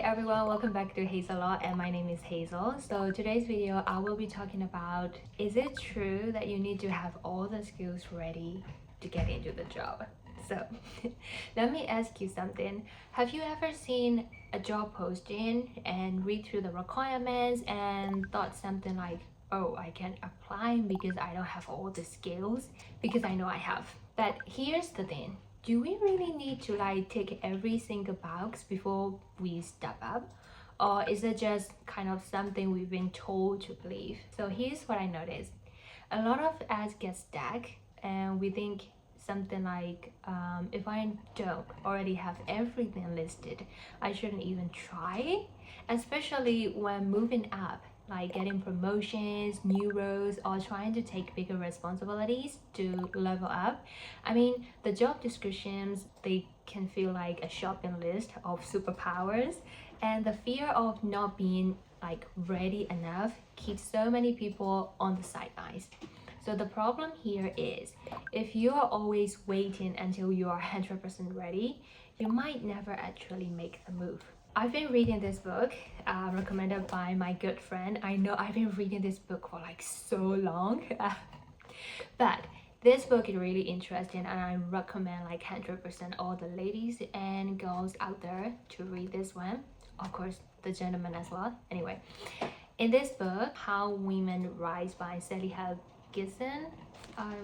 everyone, welcome back to Hazel Law, and my name is Hazel. So today's video I will be talking about, is it true that you need to have all the skills ready to get into the job? So let me ask you something. Have you ever seen a job posting and read through the requirements and thought something like, oh, I can apply because I don't have all the skills? Because I know I have. But here's the thing, do we really need to tick every single box before we step up? Or is it just kind of something we've been told to believe? So here's what I noticed. A lot of us get stuck and we think something like, if I don't already have everything listed, I shouldn't even try, especially when moving up, like getting promotions, new roles, or trying to take bigger responsibilities to level up. I mean, the job descriptions, they can feel like a shopping list of superpowers, and the fear of not being ready enough keeps so many people on the sidelines. So the problem here is, if you are always waiting until you are 100% ready, you might never actually make the move. I've been reading this book recommended by my good friend. I know I've been reading this book for so long, but this book is really interesting and I recommend 100% all the ladies and girls out there to read this one. Of course, the gentlemen as well. Anyway, in this book, How Women Rise by Sally Hale Gibson, I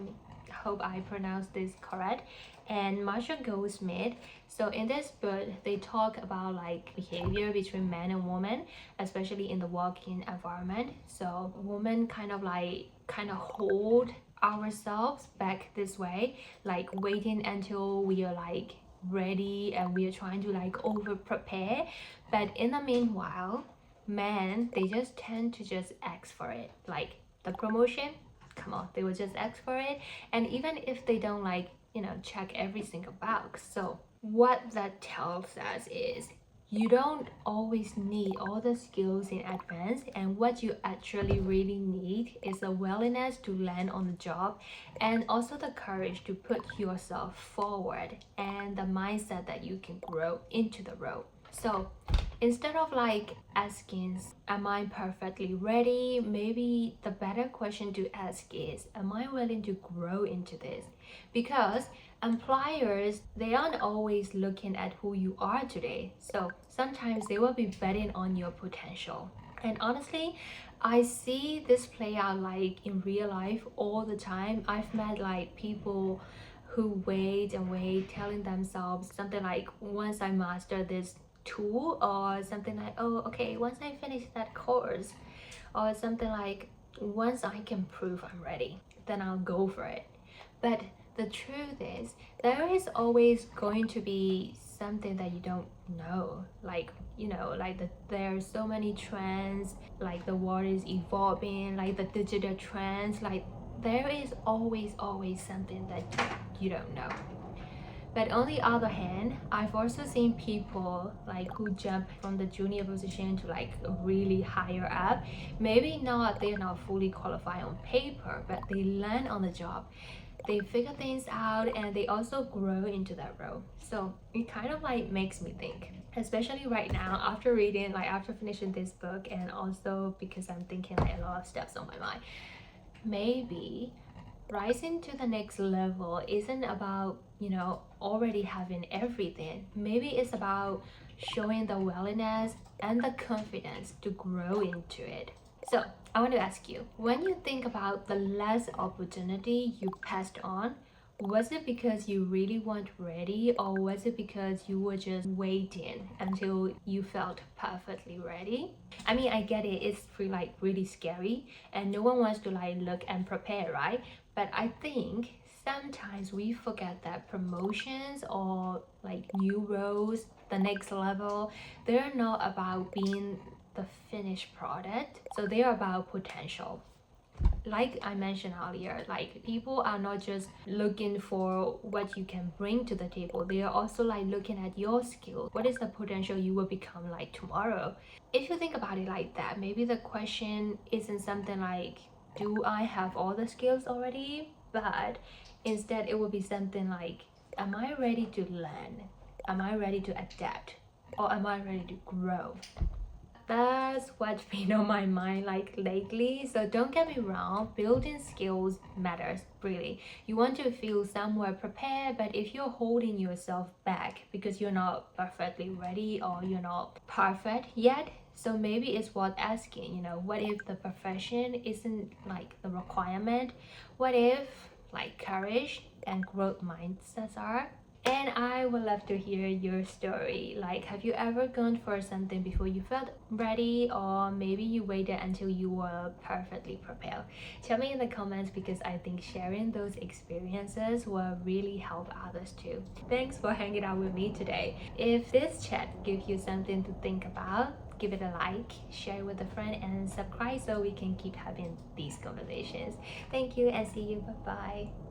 hope I pronounced this correct, and Marsha Goldsmith. So in this book, they talk about behavior between men and women, especially in the working environment. So women kind of hold ourselves back this way, waiting until we are ready and we are trying to over prepare. But in the meanwhile, men, they just tend to just ask for it, the promotion, come on, they will just ask for it. And even if they don't check every single box. So what that tells us is, you don't always need all the skills in advance, and what you actually really need is the willingness to land on the job, and also the courage to put yourself forward, and the mindset that you can grow into the role. So instead of asking, am I perfectly ready, maybe the better question to ask is, am I willing to grow into this? Because employers, they aren't always looking at who you are today, so sometimes they will be betting on your potential. And honestly, I see this play out in real life all the time. I've met people who wait and wait, telling themselves something like, once I master this tool, or something like, oh okay, once I finish that course, or something like, once I can prove I'm ready, then I'll go for it. But the truth is, there is always going to be something that you don't know, there are so many trends, the world is evolving, the digital trends, there is always something that you don't know. But on the other hand, I've also seen people who jump from the junior position to really higher up. Maybe they're not fully qualified on paper, but they learn on the job. They figure things out and they also grow into that role. So it kind of makes me think, especially right now after reading, after finishing this book, and also because I'm thinking a lot of steps on my mind. Maybe rising to the next level isn't about already having everything. Maybe it's about showing the willingness and the confidence to grow into it. So I want to ask you, when you think about the last opportunity you passed on, was it because you really weren't ready, or was it because you were just waiting until you felt perfectly ready? I mean, I get it, it's really scary and no one wants to look and prepare, right? But I think sometimes we forget that promotions or new roles, the next level, they're not about being the finished product. So they are about potential. Like I mentioned earlier, people are not just looking for what you can bring to the table, they are also looking at your skills. What is the potential you will become tomorrow? If you think about it like that, maybe the question isn't something like, do I have all the skills already? But instead it will be something like, am I ready to learn? Am I ready to adapt? or am I ready to grow? That's what's been on my mind like lately. So don't get me wrong, building skills matters really. You want to feel somewhere prepared, but if you're holding yourself back because you're not perfectly ready or you're not perfect yet, so maybe it's worth asking, what if the profession isn't like the requirement? What if like courage and growth mindsets are? And I would love to hear your story. Like, have you ever gone for something before you felt ready, or maybe you waited until you were perfectly prepared? Tell me in the comments because I think sharing those experiences will really help others too. Thanks for hanging out with me today. If this chat gives you something to think about, give it a like, share it with a friend, and subscribe so we can keep having these conversations. Thank you and see you. Bye bye.